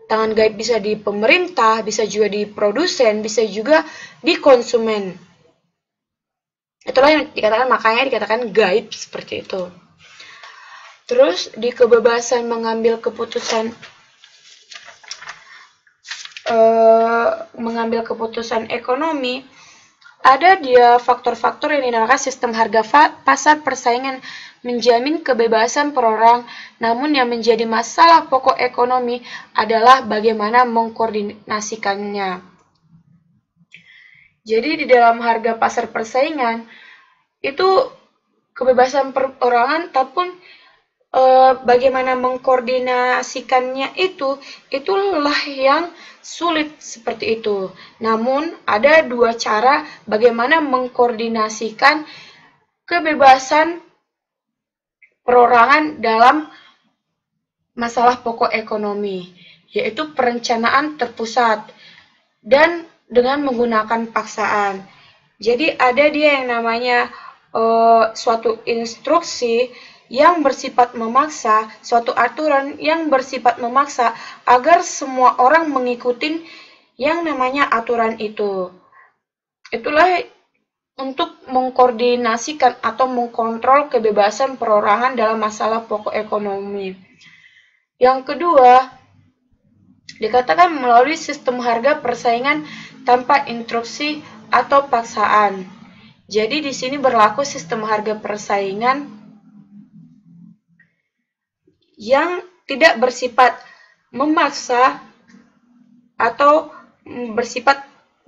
tangan gaib, bisa di pemerintah, bisa juga di produsen, bisa juga di konsumen. Itulah yang dikatakan, makanya dikatakan gaib seperti itu. Terus di kebebasan mengambil keputusan ekonomi, ada dia faktor-faktor yang dinamakan sistem harga pasar persaingan menjamin kebebasan perorang, namun yang menjadi masalah pokok ekonomi adalah bagaimana mengkoordinasikannya. Jadi di dalam harga pasar persaingan itu kebebasan perorangan, ataupun bagaimana mengkoordinasikannya itulah yang sulit seperti itu. Namun ada dua cara bagaimana mengkoordinasikan kebebasan perorangan dalam masalah pokok ekonomi, yaitu perencanaan terpusat dan dengan menggunakan paksaan. Jadi ada dia yang namanya suatu instruksi yang bersifat memaksa, suatu aturan yang bersifat memaksa agar semua orang mengikuti yang namanya aturan itu. Itulah untuk mengkoordinasikan atau mengkontrol kebebasan perorangan dalam masalah pokok ekonomi. Yang kedua, dikatakan melalui sistem harga persaingan tanpa instruksi atau paksaan. Jadi di sini berlaku sistem harga persaingan yang tidak bersifat memaksa atau bersifat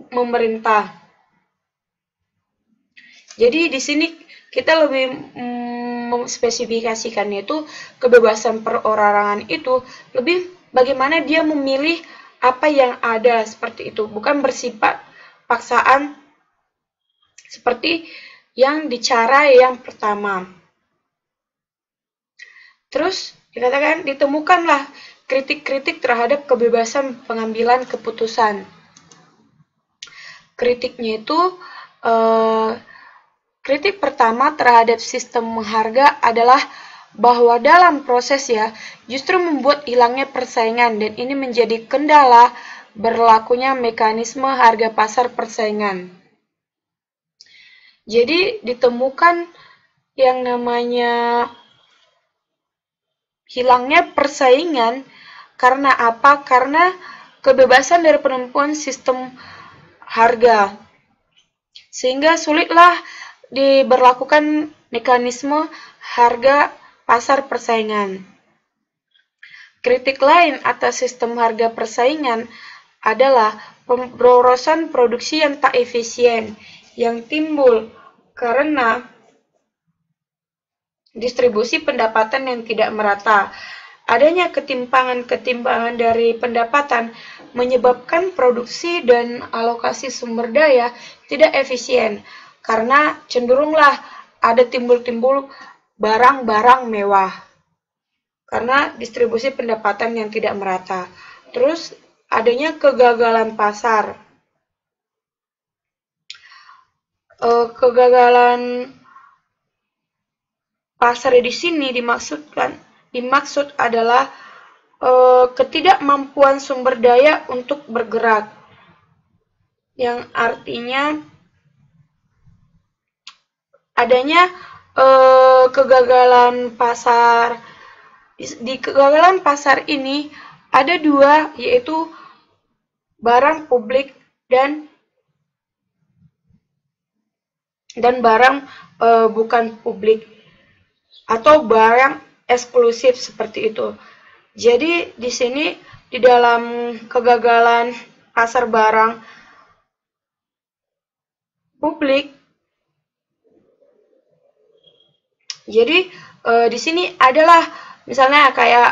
memerintah. Jadi di sini kita lebih memspesifikasikannya itu kebebasan perorangan itu lebih bagaimana dia memilih apa yang ada seperti itu, bukan bersifat paksaan seperti yang di cara yang pertama. Terus dikatakan ditemukanlah kritik-kritik terhadap kebebasan pengambilan keputusan. Kritiknya itu kritik pertama terhadap sistem harga adalah bahwa dalam prosesnya justru membuat hilangnya persaingan, dan ini menjadi kendala berlakunya mekanisme harga pasar persaingan. Jadi ditemukan yang namanya hilangnya persaingan karena apa? Karena kebebasan dari penentuan sistem harga. Sehingga sulitlah diberlakukan mekanisme harga pasar persaingan. Kritik lain atas sistem harga persaingan adalah pemborosan produksi yang tak efisien yang timbul karena distribusi pendapatan yang tidak merata. Adanya ketimpangan dari pendapatan menyebabkan produksi dan alokasi sumber daya tidak efisien, karena cenderunglah ada timbul barang-barang mewah karena distribusi pendapatan yang tidak merata. Terus adanya kegagalan pasar. Kegagalan pasar di sini dimaksud adalah ketidakmampuan sumber daya untuk bergerak, yang artinya adanya kegagalan pasar. Di kegagalan pasar ini ada dua, yaitu barang publik dan barang bukan publik atau barang eksklusif seperti itu. Jadi di sini di dalam kegagalan pasar barang publik, jadi di sini adalah misalnya kayak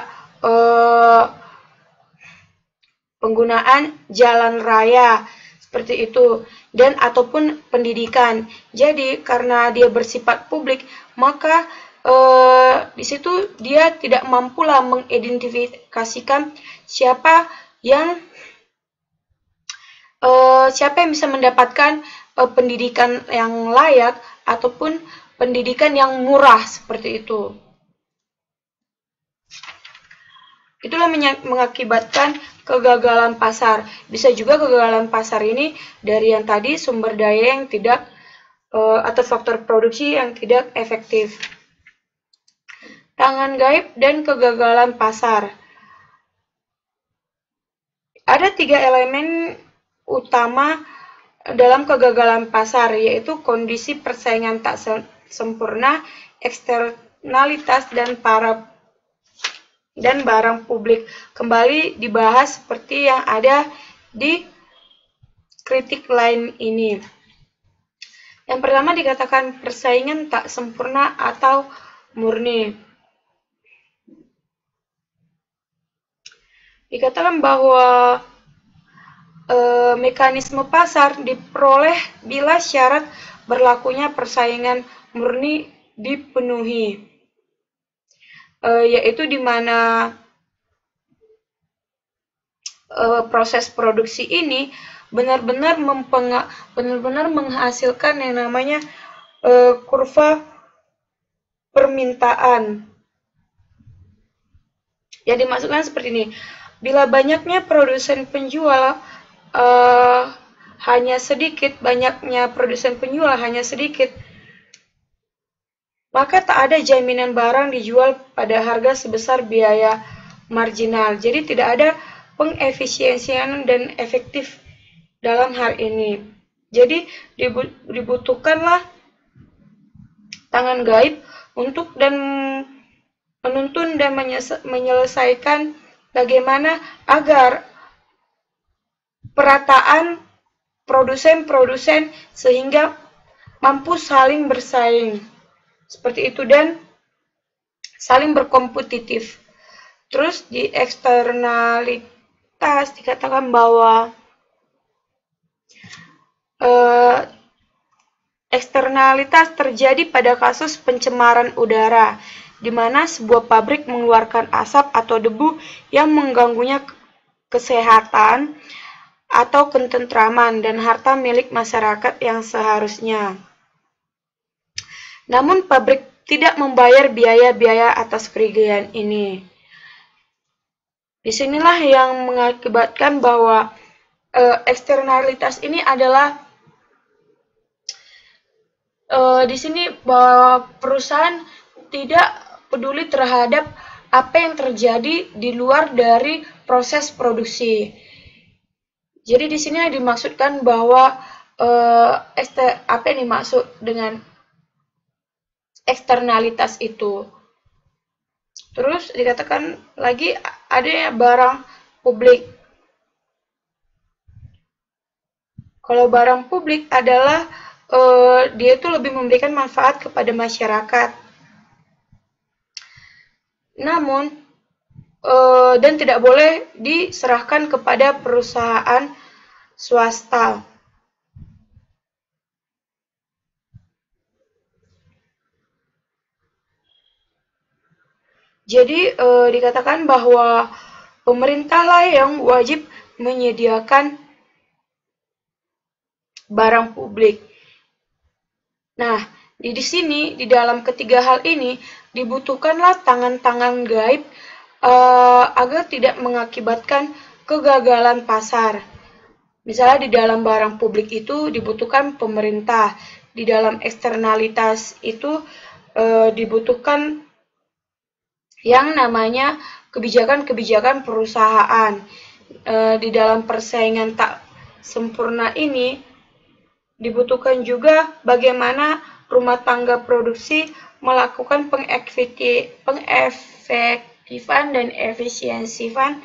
penggunaan jalan raya seperti itu, dan ataupun pendidikan. Jadi karena dia bersifat publik, maka di situ dia tidak mampulah mengidentifikasikan siapa yang bisa mendapatkan pendidikan yang layak ataupun pendidikan yang murah seperti itu. Itulah mengakibatkan kegagalan pasar. Bisa juga kegagalan pasar ini dari yang tadi sumber daya yang tidak atau faktor produksi yang tidak efektif. Tangan gaib dan kegagalan pasar. Ada 3 elemen utama dalam kegagalan pasar, yaitu kondisi persaingan tak sempurna, eksternalitas, dan barang publik. Kembali dibahas seperti yang ada di kritik lain ini. Yang pertama dikatakan persaingan tak sempurna atau murni. Dikatakan bahwa mekanisme pasar diperoleh bila syarat berlakunya persaingan murni dipenuhi, yaitu di mana proses produksi ini benar-benar menghasilkan yang namanya kurva permintaan. Yang dimaksudkan seperti ini, bila banyaknya produsen penjual hanya sedikit, maka tak ada jaminan barang dijual pada harga sebesar biaya marginal. Jadi tidak ada pengefisiensian dan efektif dalam hal ini. Jadi dibutuhkanlah tangan gaib untuk dan menuntun dan menyelesaikan bagaimana agar perataan produsen-produsen sehingga mampu saling bersaing seperti itu dan saling berkompetitif. Terus di eksternalitas dikatakan bahwa eksternalitas terjadi pada kasus pencemaran udara, di mana sebuah pabrik mengeluarkan asap atau debu yang mengganggunya kesehatan atau ketentraman dan harta milik masyarakat yang seharusnya. Namun pabrik tidak membayar biaya-biaya atas kerugian ini. Disinilah yang mengakibatkan bahwa eksternalitas ini adalah di sini bahwa perusahaan tidak peduli terhadap apa yang terjadi di luar dari proses produksi. Jadi di sini dimaksudkan bahwa apa yang dimaksud dengan eksternalitas itu. Terus dikatakan lagi ada barang publik. Kalau barang publik adalah dia itu lebih memberikan manfaat kepada masyarakat. Namun dan tidak boleh diserahkan kepada perusahaan swasta. Jadi dikatakan bahwa pemerintahlah yang wajib menyediakan barang publik. Nah, di sini di dalam ketiga hal ini dibutuhkanlah tangan-tangan gaib agar tidak mengakibatkan kegagalan pasar. Misalnya di dalam barang publik itu dibutuhkan pemerintah, di dalam eksternalitas itu dibutuhkan yang namanya kebijakan-kebijakan perusahaan. Di dalam persaingan tak sempurna ini dibutuhkan juga bagaimana rumah tangga produksi melakukan pengefektifan dan efisiensian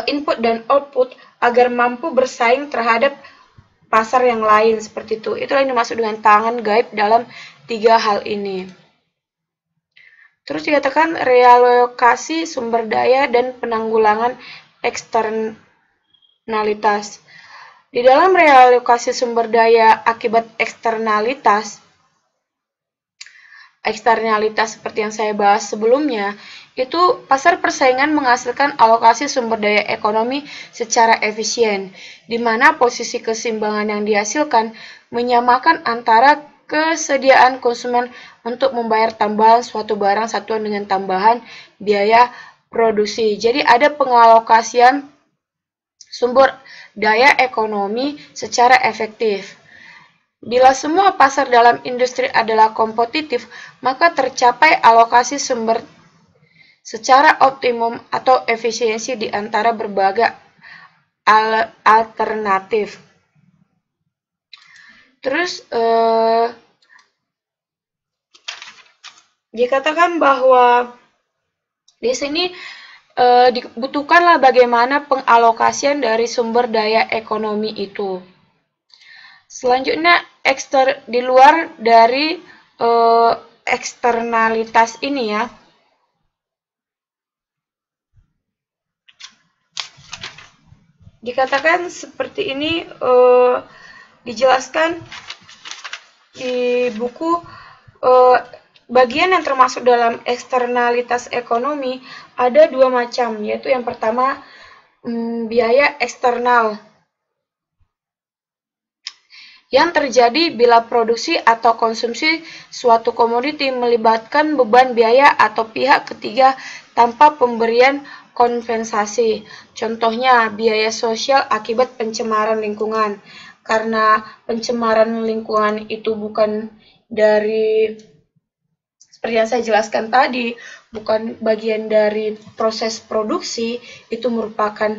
input dan output agar mampu bersaing terhadap pasar yang lain seperti itu. Itulah yang dimaksud dengan tangan gaib dalam tiga hal ini. Terus dikatakan realokasi sumber daya dan penanggulangan eksternalitas. Di dalam realokasi sumber daya akibat eksternalitas seperti yang saya bahas sebelumnya, itu pasar persaingan menghasilkan alokasi sumber daya ekonomi secara efisien, di mana posisi keseimbangan yang dihasilkan menyamakan antara kesediaan konsumen untuk membayar tambahan suatu barang satuan dengan tambahan biaya produksi. Jadi ada pengalokasian sumber daya ekonomi secara efektif. Bila semua pasar dalam industri adalah kompetitif, maka tercapai alokasi sumber secara optimum atau efisiensi di antara berbagai alternatif. Terus dikatakan bahwa di sini dibutuhkanlah bagaimana pengalokasian dari sumber daya ekonomi itu. Selanjutnya, di luar dari eksternalitas ini ya, dikatakan seperti ini, dijelaskan di buku bagian yang termasuk dalam eksternalitas ekonomi ada dua macam, yaitu yang pertama biaya eksternal yang terjadi bila produksi atau konsumsi suatu komoditi melibatkan beban biaya atau pihak ketiga tanpa pemberian kompensasi. Contohnya, biaya sosial akibat pencemaran lingkungan. Karena pencemaran lingkungan itu bukan dari, seperti yang saya jelaskan tadi, bukan bagian dari proses produksi, itu merupakan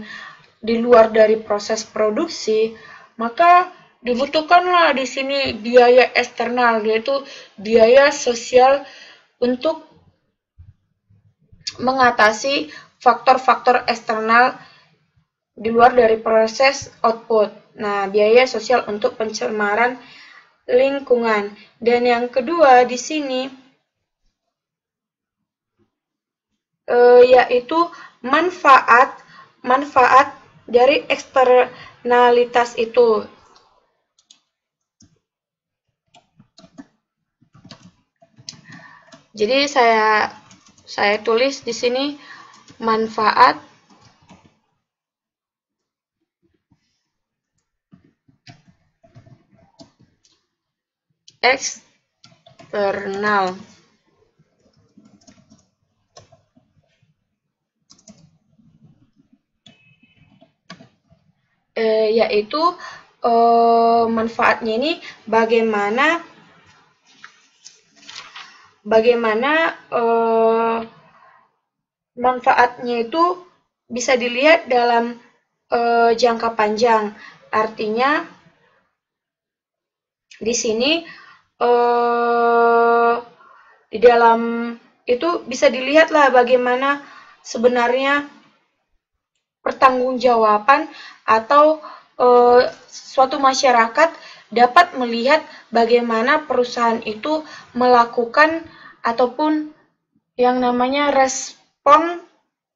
di luar dari proses produksi, maka dibutuhkanlah di sini biaya eksternal, yaitu biaya sosial untuk mengatasi faktor-faktor eksternal di luar dari proses output. Nah, biaya sosial untuk pencemaran lingkungan. Dan yang kedua di sini yaitu manfaat dari eksternalitas itu. Jadi saya tulis di sini manfaat eksternal. Yaitu manfaatnya ini bagaimana manfaatnya itu bisa dilihat dalam jangka panjang. Artinya di sini di dalam itu bisa dilihatlah bagaimana sebenarnya pertanggungjawaban atau suatu masyarakat dapat melihat bagaimana perusahaan itu melakukan ataupun yang namanya respon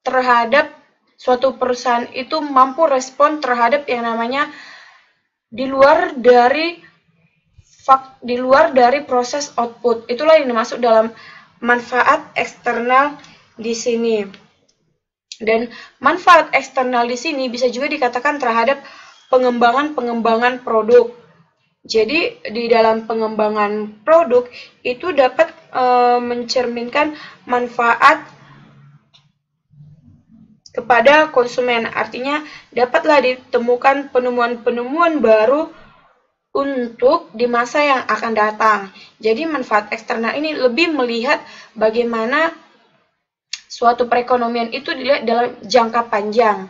terhadap suatu perusahaan itu mampu respon terhadap yang namanya di luar dari proses output. Itulah yang dimaksud dalam manfaat eksternal di sini. Dan manfaat eksternal di sini bisa juga dikatakan terhadap pengembangan produk. Jadi di dalam pengembangan produk itu dapat mencerminkan manfaat kepada konsumen. Artinya dapatlah ditemukan penemuan-penemuan baru untuk di masa yang akan datang. Jadi manfaat eksternal ini lebih melihat bagaimana suatu perekonomian itu dilihat dalam jangka panjang.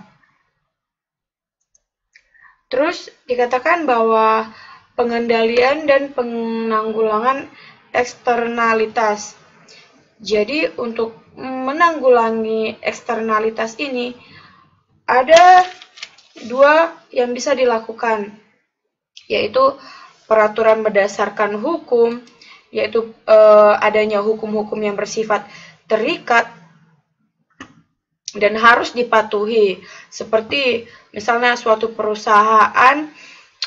Terus dikatakan bahwa pengendalian dan penanggulangan eksternalitas. Jadi untuk menanggulangi eksternalitas ini ada dua yang bisa dilakukan, yaitu peraturan berdasarkan hukum, yaitu adanya hukum-hukum yang bersifat terikat dan harus dipatuhi. Seperti misalnya suatu perusahaan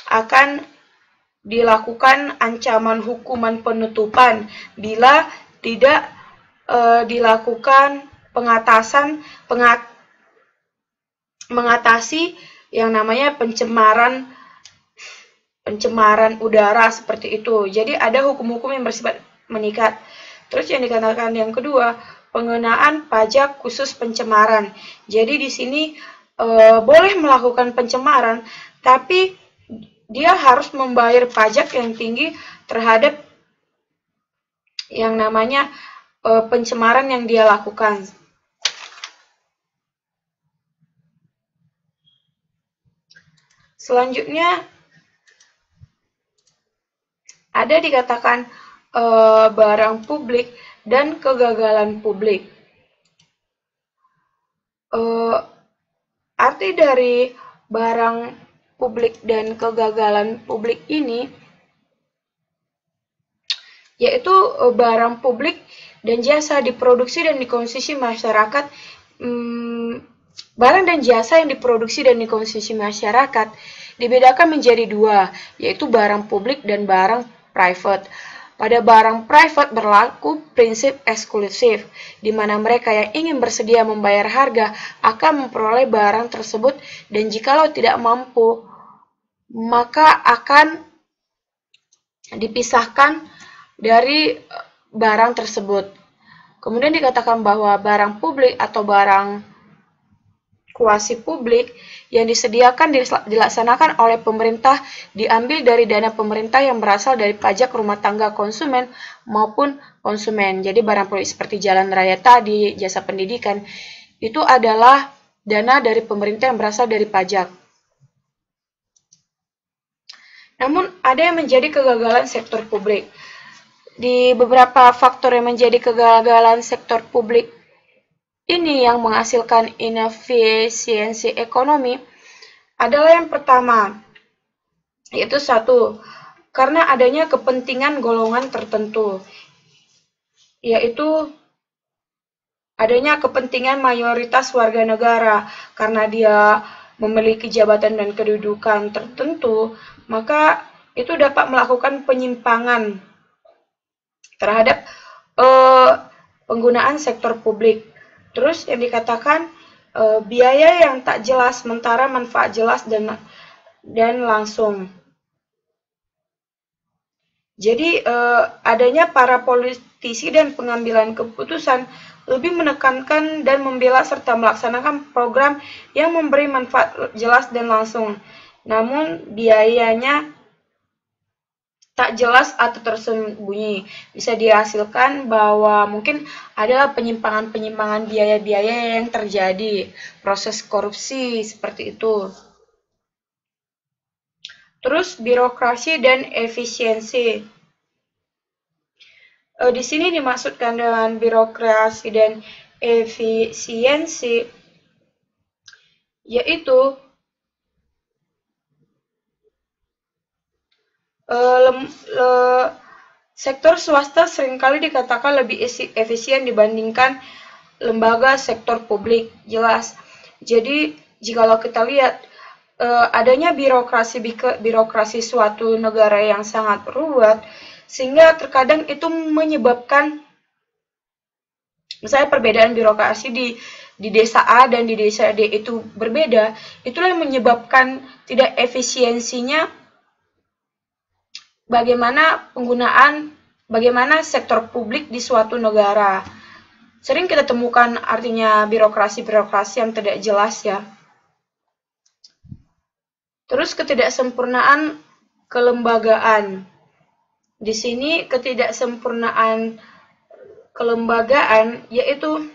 akan dilakukan ancaman hukuman penutupan bila tidak dilakukan mengatasi yang namanya pencemaran udara seperti itu. Jadi ada hukum-hukum yang bersifat mengikat. Terus yang dikatakan yang kedua, pengenaan pajak khusus pencemaran. Jadi di sini boleh melakukan pencemaran, tapi dia harus membayar pajak yang tinggi terhadap yang namanya pencemaran yang dia lakukan. Selanjutnya ada dikatakan barang publik dan kegagalan publik. Arti dari barang publik dan kegagalan publik ini yaitu barang publik dan jasa diproduksi dan dikonsumsi masyarakat. Barang dan jasa yang diproduksi dan dikonsumsi masyarakat dibedakan menjadi dua, yaitu barang publik dan barang private. Pada barang private berlaku prinsip eksklusif, di mana mereka yang ingin bersedia membayar harga akan memperoleh barang tersebut, dan jikalau tidak mampu, maka akan dipisahkan dari barang tersebut. Kemudian dikatakan bahwa barang publik atau barang kuasi publik yang disediakan dilaksanakan oleh pemerintah diambil dari dana pemerintah yang berasal dari pajak rumah tangga konsumen maupun konsumen. Jadi barang publik seperti jalan raya tadi, jasa pendidikan, itu adalah dana dari pemerintah yang berasal dari pajak. Namun ada yang menjadi kegagalan sektor publik. Di beberapa faktor yang menjadi kegagalan sektor publik ini yang menghasilkan inefisiensi ekonomi adalah yang pertama, yaitu satu, karena adanya kepentingan golongan tertentu, yaitu adanya kepentingan mayoritas warga negara. Karena dia memiliki jabatan dan kedudukan tertentu, maka itu dapat melakukan penyimpangan terhadap penggunaan sektor publik. Terus yang dikatakan biaya yang tak jelas sementara manfaat jelas dan langsung. Jadi adanya para politisi dan pengambilan keputusan lebih menekankan dan membela serta melaksanakan program yang memberi manfaat jelas dan langsung. Namun biayanya tak jelas atau tersembunyi. Bisa dihasilkan bahwa mungkin adalah penyimpangan biaya-biaya yang terjadi, proses korupsi seperti itu. Terus birokrasi dan efisiensi. Di sini dimaksudkan dengan birokrasi dan efisiensi yaitu sektor swasta seringkali dikatakan lebih efisien dibandingkan lembaga sektor publik, jelas. Jadi jikalau kita lihat adanya birokrasi suatu negara yang sangat ruwet, sehingga terkadang itu menyebabkan misalnya perbedaan birokrasi di desa A dan di desa D itu berbeda. Itulah yang menyebabkan tidak efisiensinya bagaimana sektor publik di suatu negara. Sering kita temukan artinya birokrasi yang tidak jelas ya. Terus ketidaksempurnaan kelembagaan. Di sini ketidaksempurnaan kelembagaan yaitu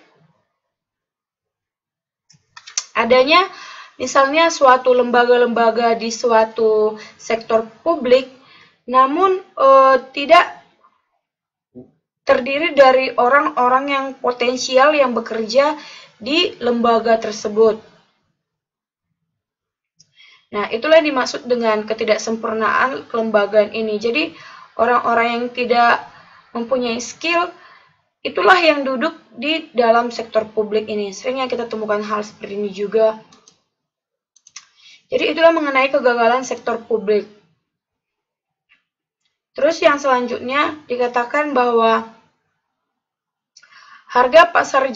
adanya misalnya suatu lembaga-lembaga di suatu sektor publik namun tidak terdiri dari orang-orang yang potensial yang bekerja di lembaga tersebut. Nah, itulah yang dimaksud dengan ketidaksempurnaan kelembagaan ini. Jadi, orang-orang yang tidak mempunyai skill, itulah yang duduk di dalam sektor publik ini. Seringnya kita temukan hal seperti ini juga. Jadi itulah mengenai kegagalan sektor publik. Terus yang selanjutnya dikatakan bahwa harga pasar